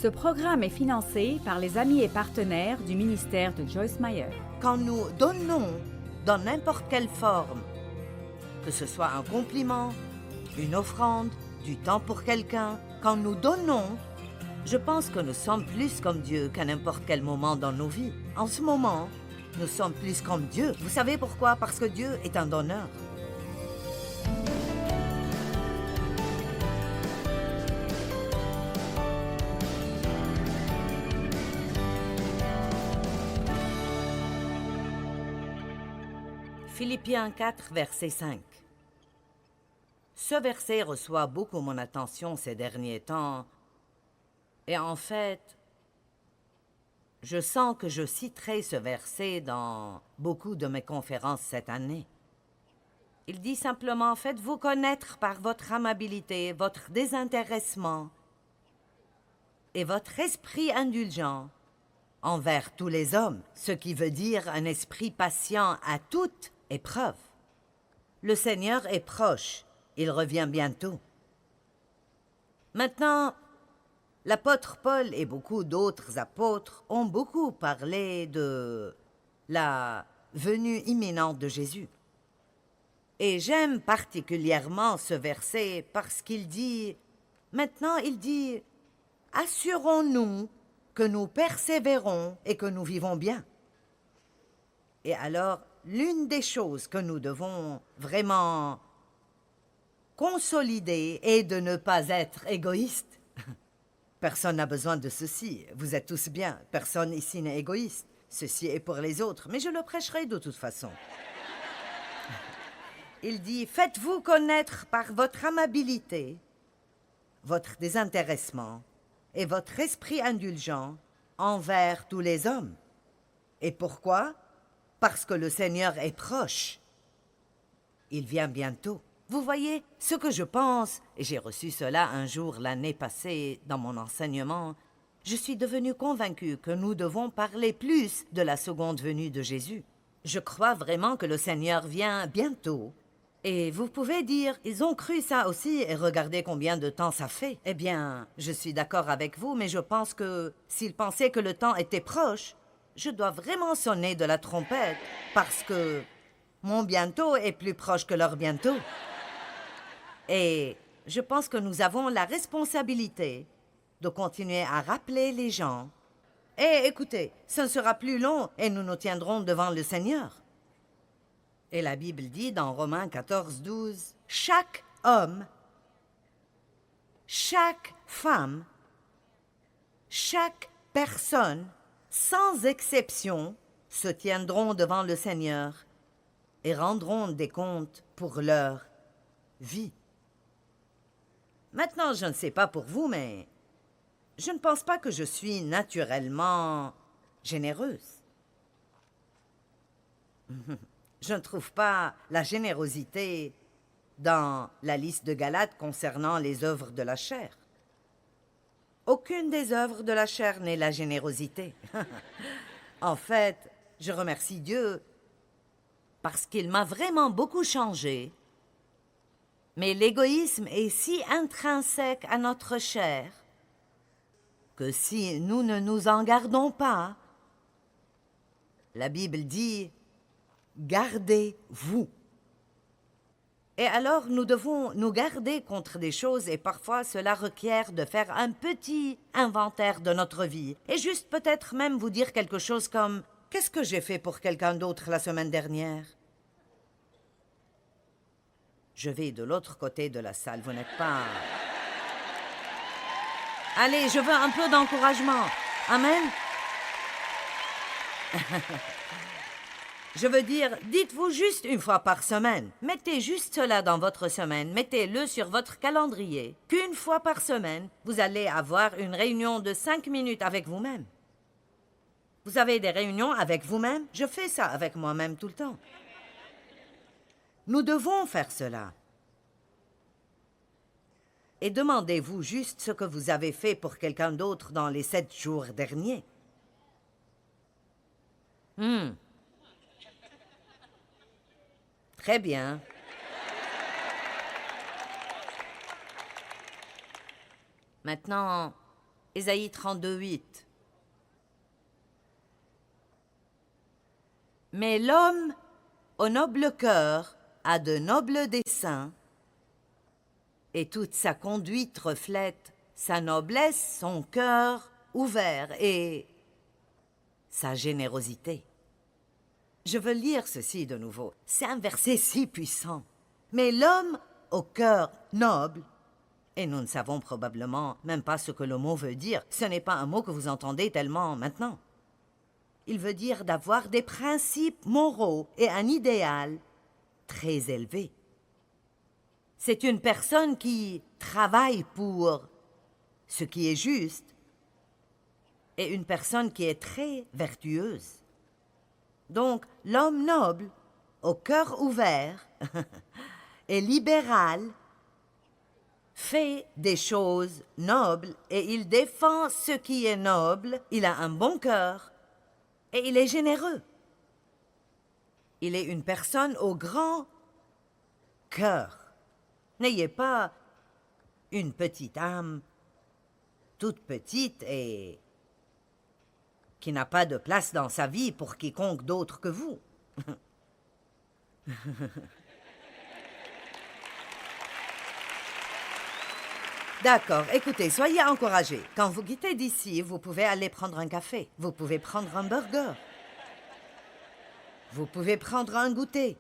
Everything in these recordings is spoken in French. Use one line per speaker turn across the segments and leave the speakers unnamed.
Ce programme est financé par les amis et partenaires du ministère de Joyce Meyer.
Quand nous donnons dans n'importe quelle forme, que ce soit un compliment, une offrande, du temps pour quelqu'un, quand nous donnons, je pense que nous sommes plus comme Dieu qu'à n'importe quel moment dans nos vies. En ce moment, nous sommes plus comme Dieu. Vous savez pourquoi? Parce que Dieu est un donneur. Philippiens 4, verset 5. Ce verset reçoit beaucoup mon attention ces derniers temps. Et en fait, je sens que je citerai ce verset dans beaucoup de mes conférences cette année. Il dit simplement, faites-vous connaître par votre amabilité, votre désintéressement et votre esprit indulgent envers tous les hommes, ce qui veut dire un esprit patient à toute épreuve. Le Seigneur est proche, il revient bientôt. Maintenant, l'apôtre Paul et beaucoup d'autres apôtres ont beaucoup parlé de la venue imminente de Jésus. Et j'aime particulièrement ce verset parce qu'il dit, maintenant il dit, assurons-nous que nous persévérons et que nous vivons bien. Et alors, l'une des choses que nous devons vraiment consolider est de ne pas être égoïste. Personne n'a besoin de ceci. Vous êtes tous bien. Personne ici n'est égoïste. Ceci est pour les autres, mais je le prêcherai de toute façon. Il dit, faites-vous connaître par votre amabilité, votre désintéressement et votre esprit indulgent envers tous les hommes. Et pourquoi? Parce que le Seigneur est proche. Il vient bientôt. Vous voyez, ce que je pense, et j'ai reçu cela un jour l'année passée dans mon enseignement, je suis devenu convaincu que nous devons parler plus de la seconde venue de Jésus. Je crois vraiment que le Seigneur vient bientôt. Et vous pouvez dire, ils ont cru ça aussi et regardez combien de temps ça fait. Eh bien, je suis d'accord avec vous, mais je pense que s'ils pensaient que le temps était proche, je dois vraiment sonner de la trompette parce que mon bientôt est plus proche que leur bientôt. Et je pense que nous avons la responsabilité de continuer à rappeler les gens. Et écoutez, ce ne sera plus long et nous nous tiendrons devant le Seigneur. Et la Bible dit dans Romains 14, 12, « Chaque homme, chaque femme, chaque personne, sans exception, se tiendront devant le Seigneur et rendront des comptes pour leur vie. » Maintenant, je ne sais pas pour vous, mais je ne pense pas que je suis naturellement généreuse. Je ne trouve pas la générosité dans la liste de Galates concernant les œuvres de la chair. Aucune des œuvres de la chair n'est la générosité. En fait, je remercie Dieu parce qu'il m'a vraiment beaucoup changé. Mais l'égoïsme est si intrinsèque à notre chair que si nous ne nous en gardons pas, la Bible dit « Gardez-vous ». Et alors nous devons nous garder contre des choses et parfois cela requiert de faire un petit inventaire de notre vie et juste peut-être même vous dire quelque chose comme « Qu'est-ce que j'ai fait pour quelqu'un d'autre la semaine dernière ?» Je vais de l'autre côté de la salle, vous n'êtes pas... Allez, je veux un peu d'encouragement. Amen. Je veux dire, dites-vous juste une fois par semaine. Mettez juste cela dans votre semaine. Mettez-le sur votre calendrier. Qu'une fois par semaine, vous allez avoir une réunion de 5 minutes avec vous-même. Vous avez des réunions avec vous-même? Je fais ça avec moi-même tout le temps. Nous devons faire cela. Et demandez-vous juste ce que vous avez fait pour quelqu'un d'autre dans les 7 jours derniers. Très bien. Maintenant, Ésaïe 32, 8. Mais l'homme au noble cœur a de nobles desseins, et toute sa conduite reflète sa noblesse, son cœur ouvert et sa générosité. Je veux lire ceci de nouveau. C'est un verset si puissant. Mais l'homme au cœur noble, et nous ne savons probablement même pas ce que le mot veut dire, ce n'est pas un mot que vous entendez tellement maintenant. Il veut dire d'avoir des principes moraux et un idéal très élevé. C'est une personne qui travaille pour ce qui est juste et une personne qui est très vertueuse. Donc, l'homme noble, au cœur ouvert et libéral, fait des choses nobles et il défend ce qui est noble, il a un bon cœur et il est généreux. Il est une personne au grand cœur. N'ayez pas une petite âme, toute petite et qui n'a pas de place dans sa vie pour quiconque d'autre que vous. D'accord, écoutez, soyez encouragés. Quand vous quittez d'ici, vous pouvez aller prendre un café. Vous pouvez prendre un burger. Vous pouvez prendre un goûter.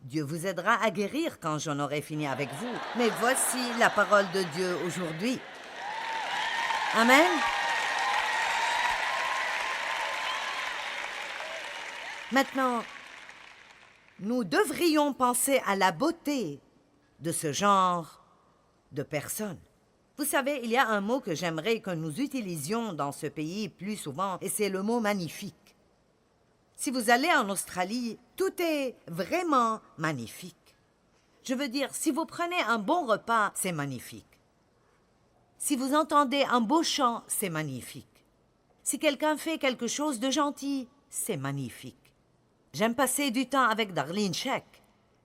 Dieu vous aidera à guérir quand j'en aurai fini avec vous. Mais voici la parole de Dieu aujourd'hui. Amen. Maintenant, nous devrions penser à la beauté de ce genre de personnes. Vous savez, il y a un mot que j'aimerais que nous utilisions dans ce pays plus souvent, et c'est le mot magnifique. Si vous allez en Australie, tout est vraiment magnifique. Je veux dire, si vous prenez un bon repas, c'est magnifique. Si vous entendez un beau chant, c'est magnifique. Si quelqu'un fait quelque chose de gentil, c'est magnifique. J'aime passer du temps avec Darlene Zschech.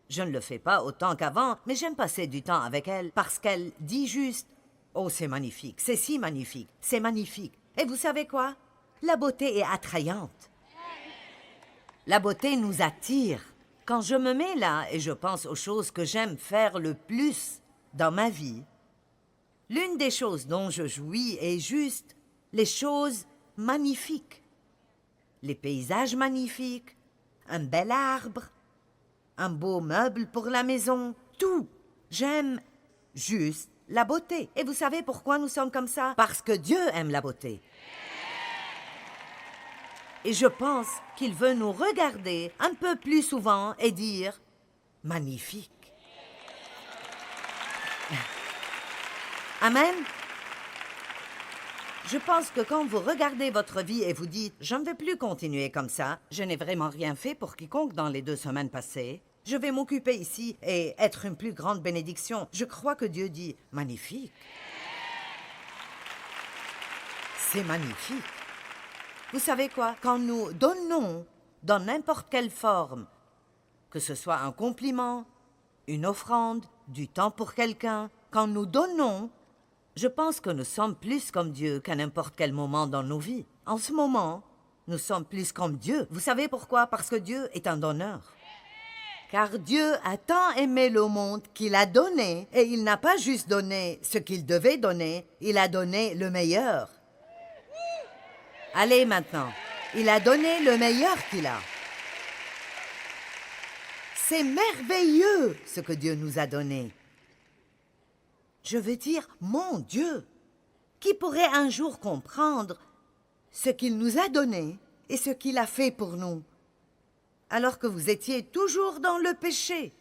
Je ne le fais pas autant qu'avant, mais j'aime passer du temps avec elle parce qu'elle dit juste « Oh, c'est magnifique, c'est si magnifique, c'est magnifique. » Et vous savez quoi? La beauté est attrayante. La beauté nous attire. Quand je me mets là et je pense aux choses que j'aime faire le plus dans ma vie, l'une des choses dont je jouis est juste les choses magnifiques. Les paysages magnifiques, un bel arbre, un beau meuble pour la maison, tout. J'aime juste la beauté. Et vous savez pourquoi nous sommes comme ça? Parce que Dieu aime la beauté. Et je pense qu'il veut nous regarder un peu plus souvent et dire « magnifique ». Amen. Je pense que quand vous regardez votre vie et vous dites « je ne vais plus continuer comme ça, je n'ai vraiment rien fait pour quiconque dans les 2 semaines passées, je vais m'occuper ici et être une plus grande bénédiction », je crois que Dieu dit « magnifique ». C'est magnifique. Vous savez quoi? Quand nous donnons dans n'importe quelle forme, que ce soit un compliment, une offrande, du temps pour quelqu'un, quand nous donnons, je pense que nous sommes plus comme Dieu qu'à n'importe quel moment dans nos vies. En ce moment, nous sommes plus comme Dieu. Vous savez pourquoi? Parce que Dieu est un donneur. Car Dieu a tant aimé le monde qu'il a donné, et il n'a pas juste donné ce qu'il devait donner, il a donné le meilleur. Allez maintenant, il a donné le meilleur qu'il a. C'est merveilleux ce que Dieu nous a donné. Je veux dire, mon Dieu, qui pourrait un jour comprendre ce qu'il nous a donné et ce qu'il a fait pour nous, alors que vous étiez toujours dans le péché?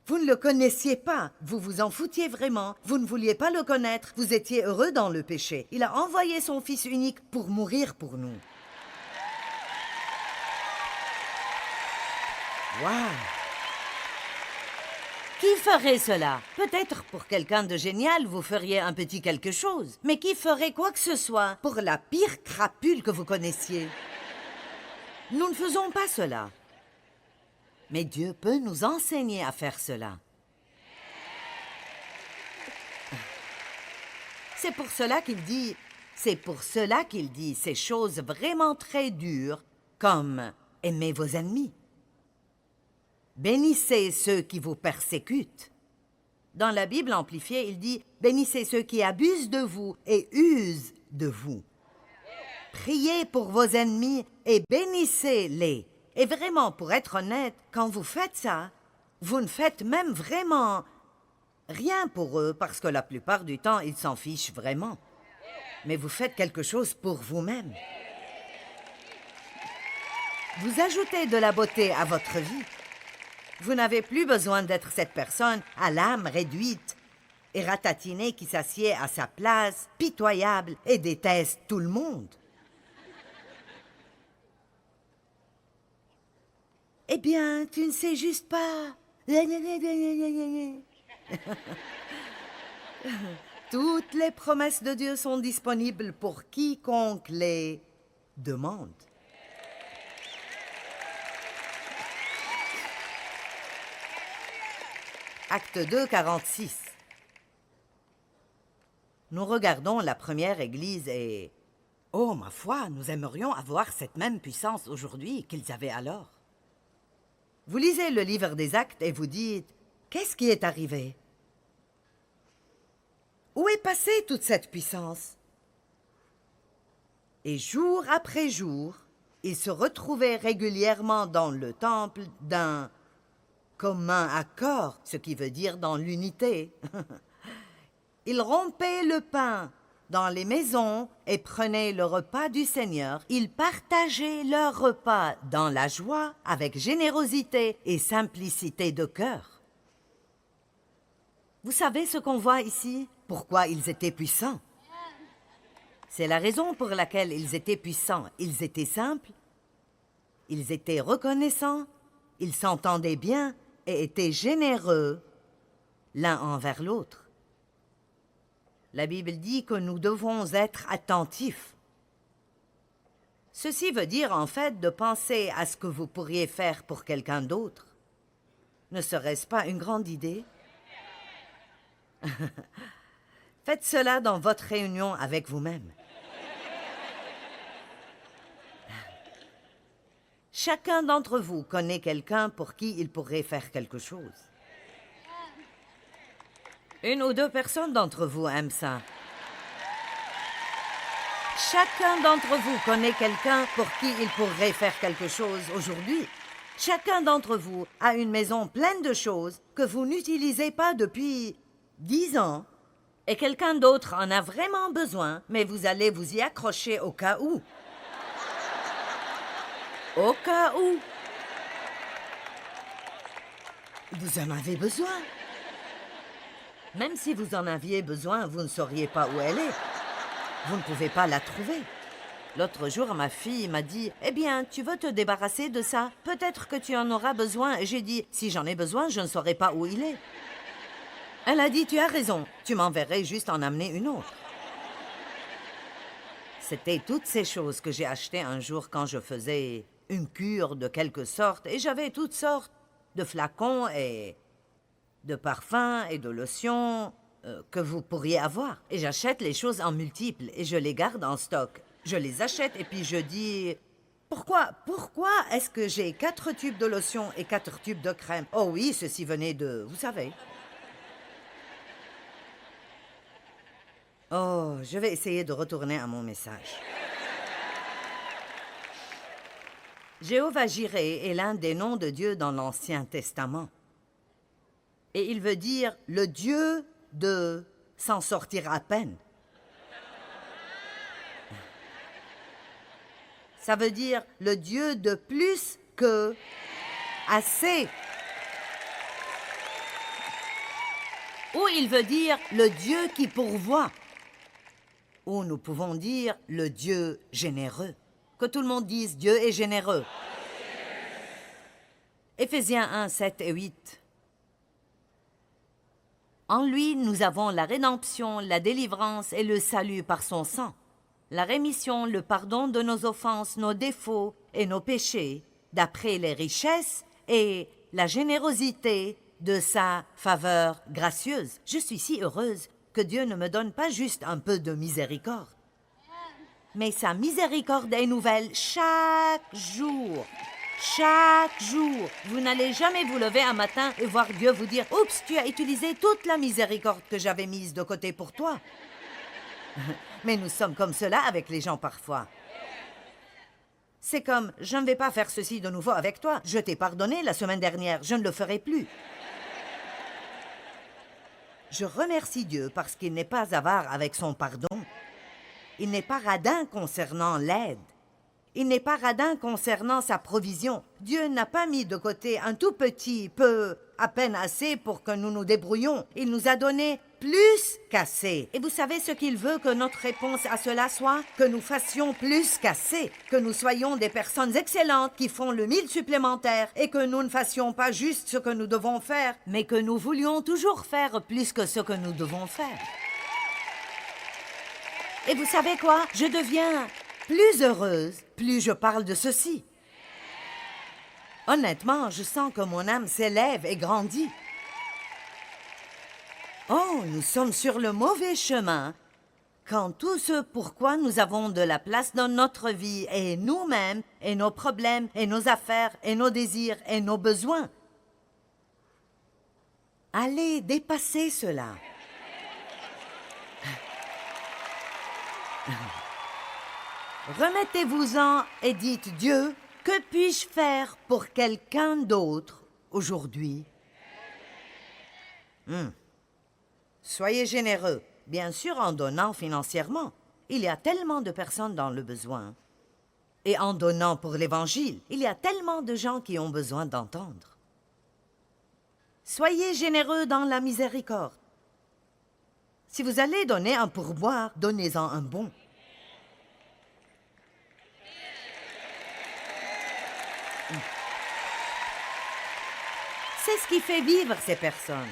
Vous ne le connaissiez pas, vous vous en foutiez vraiment, vous ne vouliez pas le connaître, vous étiez heureux dans le péché. Il a envoyé son Fils unique pour mourir pour nous. Waouh! Qui ferait cela? Peut-être pour quelqu'un de génial, vous feriez un petit quelque chose. Mais qui ferait quoi que ce soit pour la pire crapule que vous connaissiez? Nous ne faisons pas cela. Mais Dieu peut nous enseigner à faire cela. C'est pour cela qu'il dit ces choses vraiment très dures, comme « aimez vos ennemis ». Bénissez ceux qui vous persécutent. Dans la Bible amplifiée, il dit « bénissez ceux qui abusent de vous et usent de vous ». Priez pour vos ennemis et bénissez-les. Et vraiment, pour être honnête, quand vous faites ça, vous ne faites même vraiment rien pour eux, parce que la plupart du temps, ils s'en fichent vraiment. Mais vous faites quelque chose pour vous-même. Vous ajoutez de la beauté à votre vie. Vous n'avez plus besoin d'être cette personne à l'âme réduite et ratatinée qui s'assied à sa place, pitoyable et déteste tout le monde. Eh bien, tu ne sais juste pas. Toutes les promesses de Dieu sont disponibles pour quiconque les demande. Acte 2, 46. Nous regardons la première église et... Oh, ma foi, nous aimerions avoir cette même puissance aujourd'hui qu'ils avaient alors. Vous lisez le livre des Actes et vous dites, qu'est-ce qui est arrivé? Où est passée toute cette puissance? Et jour après jour, ils se retrouvaient régulièrement dans le temple d'un commun accord, ce qui veut dire dans l'unité. Ils rompaient le pain dans les maisons et prenaient le repas du Seigneur. Ils partageaient leur repas dans la joie, avec générosité et simplicité de cœur. Vous savez ce qu'on voit ici? Pourquoi ils étaient puissants? C'est la raison pour laquelle ils étaient puissants. Ils étaient simples, ils étaient reconnaissants, ils s'entendaient bien et étaient généreux l'un envers l'autre. La Bible dit que nous devons être attentifs. Ceci veut dire en fait de penser à ce que vous pourriez faire pour quelqu'un d'autre. Ne serait-ce pas une grande idée? Faites cela dans votre réunion avec vous-même. Chacun d'entre vous connaît quelqu'un pour qui il pourrait faire quelque chose. Une ou deux personnes d'entre vous aiment ça. Chacun d'entre vous connaît quelqu'un pour qui il pourrait faire quelque chose aujourd'hui. Chacun d'entre vous a une maison pleine de choses que vous n'utilisez pas depuis 10 ans. Et quelqu'un d'autre en a vraiment besoin, mais vous allez vous y accrocher au cas où. Au cas où. Vous en avez besoin. Même si vous en aviez besoin, vous ne sauriez pas où elle est. Vous ne pouvez pas la trouver. L'autre jour, ma fille m'a dit « Eh bien, tu veux te débarrasser de ça? Peut-être que tu en auras besoin. » Et j'ai dit « Si j'en ai besoin, je ne saurais pas où il est. » Elle a dit « Tu as raison. Tu m'enverrais juste en amener une autre. » C'était toutes ces choses que j'ai achetées un jour quand je faisais une cure de quelque sorte. Et j'avais toutes sortes de flacons et de parfums et de lotions que vous pourriez avoir. Et j'achète les choses en multiples et je les garde en stock. Je les achète et puis je dis... Pourquoi est-ce que j'ai 4 tubes de lotion et 4 tubes de crème? Oh oui, ceci venait de... Vous savez. Oh, je vais essayer de retourner à mon message. Jéhovah-Jireh est l'un des noms de Dieu dans l'Ancien Testament. Et il veut dire le Dieu de s'en sortir à peine. Ça veut dire le Dieu de plus que assez. Ou il veut dire le Dieu qui pourvoit. Ou nous pouvons dire le Dieu généreux. Que tout le monde dise Dieu est généreux. Éphésiens 1, 7 et 8. En lui, nous avons la rédemption, la délivrance et le salut par son sang. La rémission, le pardon de nos offenses, nos défauts et nos péchés, d'après les richesses et la générosité de sa faveur gracieuse. Je suis si heureuse que Dieu ne me donne pas juste un peu de miséricorde, mais sa miséricorde est nouvelle chaque jour. Chaque jour. Vous n'allez jamais vous lever un matin et voir Dieu vous dire « Oups, tu as utilisé toute la miséricorde que j'avais mise de côté pour toi. » Mais nous sommes comme cela avec les gens parfois. C'est comme « Je ne vais pas faire ceci de nouveau avec toi. Je t'ai pardonné la semaine dernière. Je ne le ferai plus. » Je remercie Dieu parce qu'il n'est pas avare avec son pardon. Il n'est pas radin concernant l'aide. Il n'est pas radin concernant sa provision. Dieu n'a pas mis de côté un tout petit peu, à peine assez pour que nous nous débrouillions. Il nous a donné plus qu'assez. Et vous savez ce qu'il veut que notre réponse à cela soit? Que nous fassions plus qu'assez. Que nous soyons des personnes excellentes qui font le 1000 supplémentaire et que nous ne fassions pas juste ce que nous devons faire, mais que nous voulions toujours faire plus que ce que nous devons faire. Et vous savez quoi? Je deviens plus heureuse, plus je parle de ceci. Honnêtement, je sens que mon âme s'élève et grandit. Oh, nous sommes sur le mauvais chemin quand tout ce pourquoi nous avons de la place dans notre vie est nous-mêmes et nos problèmes et nos affaires et nos désirs et nos besoins. Allez dépasser cela. Remettez-vous-en et dites « Dieu, que puis-je faire pour quelqu'un d'autre aujourd'hui? » Soyez généreux, bien sûr en donnant financièrement. Il y a tellement de personnes dans le besoin. Et en donnant pour l'Évangile, il y a tellement de gens qui ont besoin d'entendre. Soyez généreux dans la miséricorde. Si vous allez donner un pourboire, donnez-en un bon. C'est ce qui fait vivre ces personnes.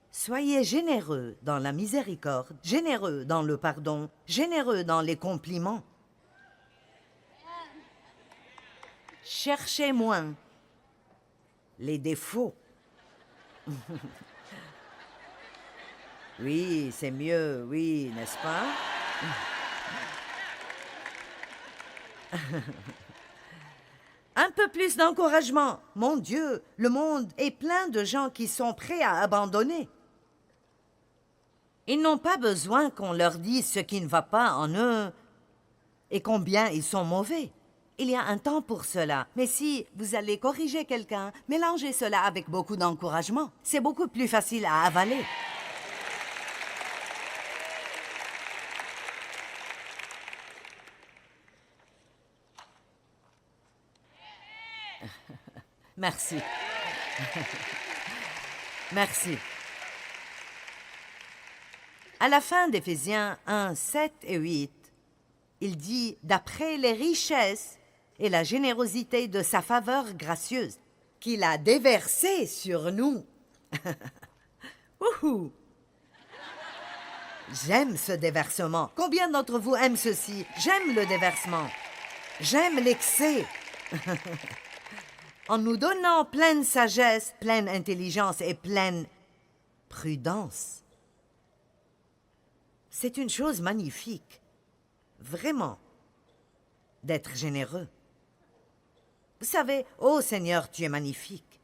Soyez généreux dans la miséricorde, généreux dans le pardon, généreux dans les compliments. Cherchez moins les défauts. Oui, c'est mieux, oui, n'est-ce pas? Un peu plus d'encouragement. Mon Dieu, le monde est plein de gens qui sont prêts à abandonner. Ils n'ont pas besoin qu'on leur dise ce qui ne va pas en eux et combien ils sont mauvais. Il y a un temps pour cela. Mais si vous allez corriger quelqu'un, mélangez cela avec beaucoup d'encouragement. C'est beaucoup plus facile à avaler. Merci. Merci. À la fin d'Éphésiens 1, 7 et 8, il dit « D'après les richesses et la générosité de sa faveur gracieuse, qu'il a déversée sur nous. » Wouhou! J'aime ce déversement. Combien d'entre vous aiment ceci? J'aime le déversement. J'aime l'excès. En nous donnant pleine sagesse, pleine intelligence et pleine prudence. C'est une chose magnifique, vraiment, d'être généreux. Vous savez, ô Seigneur, tu es magnifique.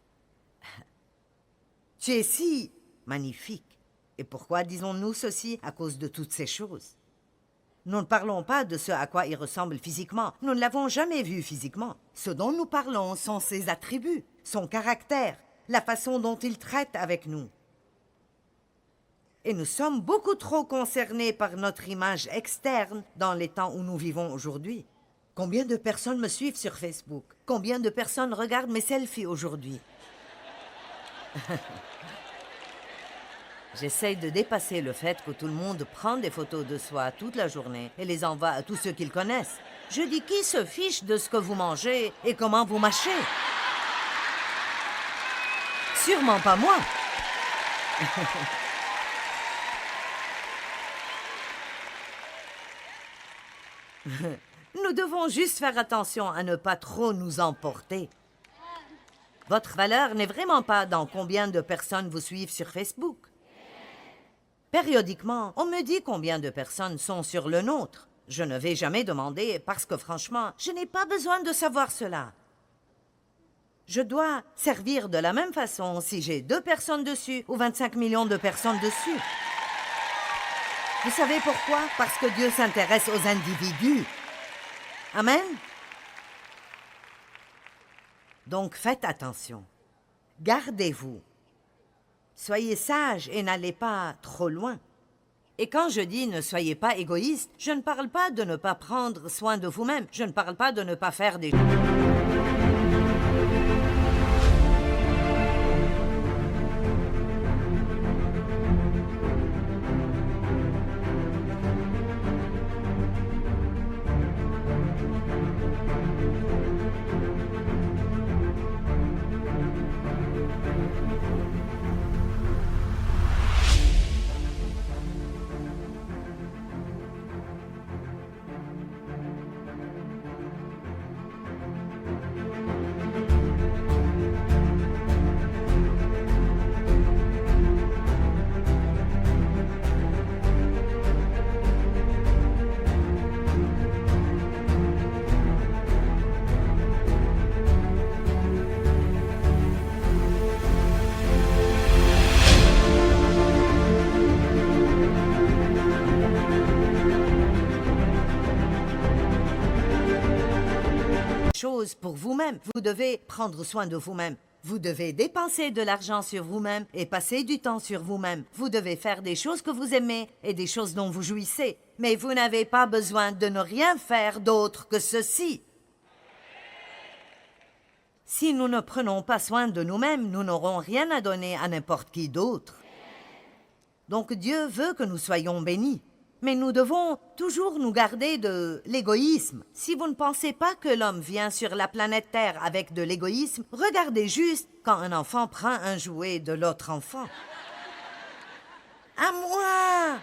Tu es si magnifique. Et pourquoi disons-nous ceci? À cause de toutes ces choses. Nous ne parlons pas de ce à quoi il ressemble physiquement. Nous ne l'avons jamais vu physiquement. Ce dont nous parlons sont ses attributs, son caractère, la façon dont il traite avec nous. Et nous sommes beaucoup trop concernés par notre image externe dans les temps où nous vivons aujourd'hui. Combien de personnes me suivent sur Facebook? Combien de personnes regardent mes selfies aujourd'hui? J'essaye de dépasser le fait que tout le monde prend des photos de soi toute la journée et les envoie à tous ceux qu'ils connaissent. Je dis, qui se fiche de ce que vous mangez et comment vous mâchez? Sûrement pas moi. Nous devons juste faire attention à ne pas trop nous emporter. Votre valeur n'est vraiment pas dans combien de personnes vous suivent sur Facebook. Périodiquement, on me dit combien de personnes sont sur le nôtre. Je ne vais jamais demander parce que franchement, je n'ai pas besoin de savoir cela. Je dois servir de la même façon si j'ai 2 personnes dessus ou 25 millions de personnes dessus. Vous savez pourquoi? Parce que Dieu s'intéresse aux individus. Amen? Donc faites attention. Gardez-vous. Soyez sages et n'allez pas trop loin. Et quand je dis ne soyez pas égoïste, je ne parle pas de ne pas prendre soin de vous-même. Je ne parle pas de ne pas faire des... choses pour vous-même. Vous devez prendre soin de vous-même. Vous devez dépenser de l'argent sur vous-même et passer du temps sur vous-même. Vous devez faire des choses que vous aimez et des choses dont vous jouissez. Mais vous n'avez pas besoin de ne rien faire d'autre que ceci. Si nous ne prenons pas soin de nous-mêmes, nous n'aurons rien à donner à n'importe qui d'autre. Donc Dieu veut que nous soyons bénis. Mais nous devons toujours nous garder de l'égoïsme. Si vous ne pensez pas que l'homme vient sur la planète Terre avec de l'égoïsme, regardez juste quand un enfant prend un jouet de l'autre enfant. À moi!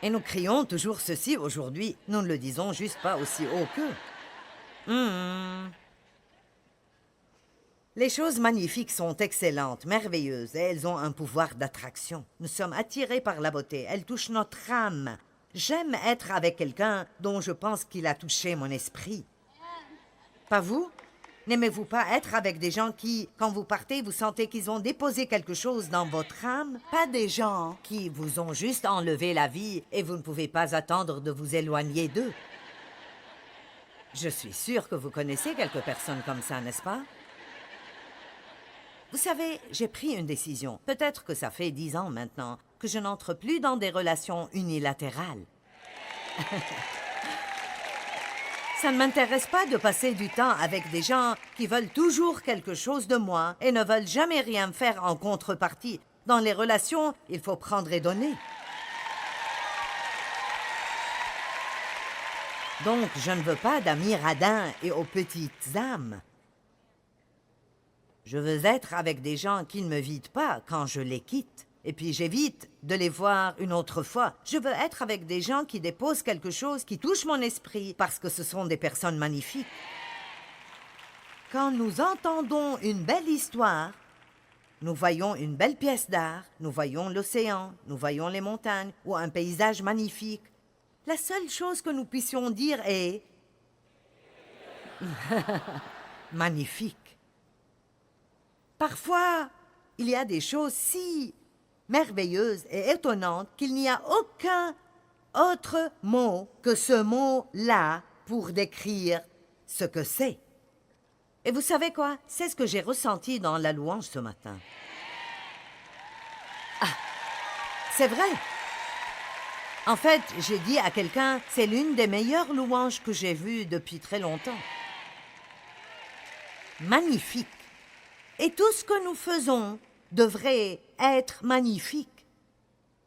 Et nous crions toujours ceci aujourd'hui. Nous ne le disons juste pas aussi haut qu'eux. Les choses magnifiques sont excellentes, merveilleuses, et elles ont un pouvoir d'attraction. Nous sommes attirés par la beauté, elles touchent notre âme. J'aime être avec quelqu'un dont je pense qu'il a touché mon esprit. Pas vous? N'aimez-vous pas être avec des gens qui, quand vous partez, vous sentez qu'ils ont déposé quelque chose dans votre âme? Pas des gens qui vous ont juste enlevé la vie et vous ne pouvez pas attendre de vous éloigner d'eux. Je suis sûre que vous connaissez quelques personnes comme ça, n'est-ce pas? Vous savez, j'ai pris une décision. Peut-être que ça fait 10 ans maintenant que je n'entre plus dans des relations unilatérales. Ça ne m'intéresse pas de passer du temps avec des gens qui veulent toujours quelque chose de moi et ne veulent jamais rien faire en contrepartie. Dans les relations, il faut prendre et donner. Donc, je ne veux pas d'amis radins et aux petites âmes. Je veux être avec des gens qui ne me vident pas quand je les quitte. Et puis j'évite de les voir une autre fois. Je veux être avec des gens qui déposent quelque chose qui touche mon esprit parce que ce sont des personnes magnifiques. Quand nous entendons une belle histoire, nous voyons une belle pièce d'art, nous voyons l'océan, nous voyons les montagnes ou un paysage magnifique. La seule chose que nous puissions dire est magnifique. Parfois, il y a des choses si merveilleuses et étonnantes qu'il n'y a aucun autre mot que ce mot-là pour décrire ce que c'est. Et vous savez quoi? C'est ce que j'ai ressenti dans la louange ce matin. Ah, c'est vrai. En fait, j'ai dit à quelqu'un, c'est l'une des meilleures louanges que j'ai vues depuis très longtemps. Magnifique. Et tout ce que nous faisons devrait être magnifique.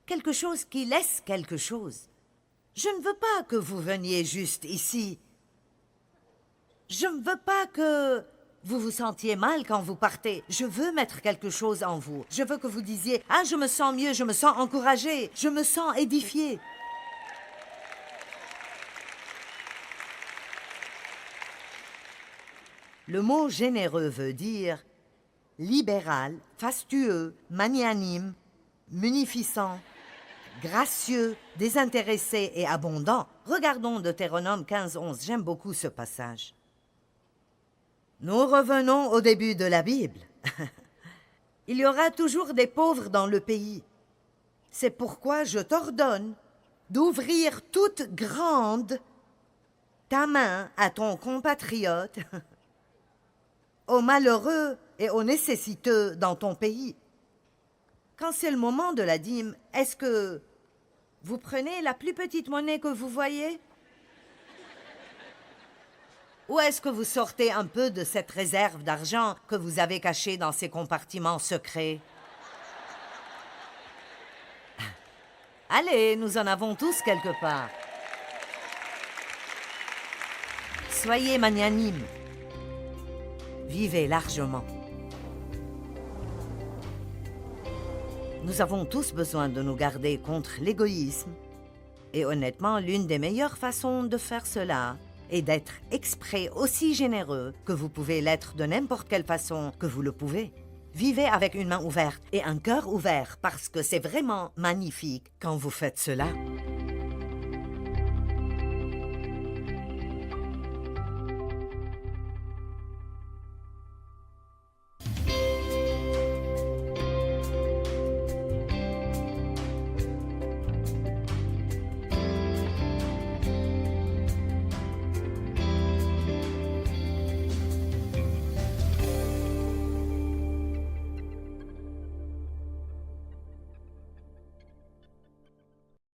Quelque chose qui laisse quelque chose. Je ne veux pas que vous veniez juste ici. Je ne veux pas que vous vous sentiez mal quand vous partez. Je veux mettre quelque chose en vous. Je veux que vous disiez « Ah, je me sens mieux, je me sens encouragé, je me sens édifié. » Le mot généreux veut dire libéral, fastueux, magnanime, munificent, gracieux, désintéressé et abondant. Regardons Deutéronome 15:11. J'aime beaucoup ce passage. Nous revenons au début de la Bible. Il y aura toujours des pauvres dans le pays. C'est pourquoi je t'ordonne d'ouvrir toute grande ta main à ton compatriote, aux malheureux et aux nécessiteux dans ton pays. Quand c'est le moment de la dîme, est-ce que vous prenez la plus petite monnaie que vous voyez? Ou est-ce que vous sortez un peu de cette réserve d'argent que vous avez cachée dans ces compartiments secrets? Allez, nous en avons tous quelque part. Soyez magnanimes. Vivez largement. Nous avons tous besoin de nous garder contre l'égoïsme. Et honnêtement, l'une des meilleures façons de faire cela est d'être exprès aussi généreux que vous pouvez l'être de n'importe quelle façon que vous le pouvez. Vivez avec une main ouverte et un cœur ouvert parce que c'est vraiment magnifique quand vous faites cela.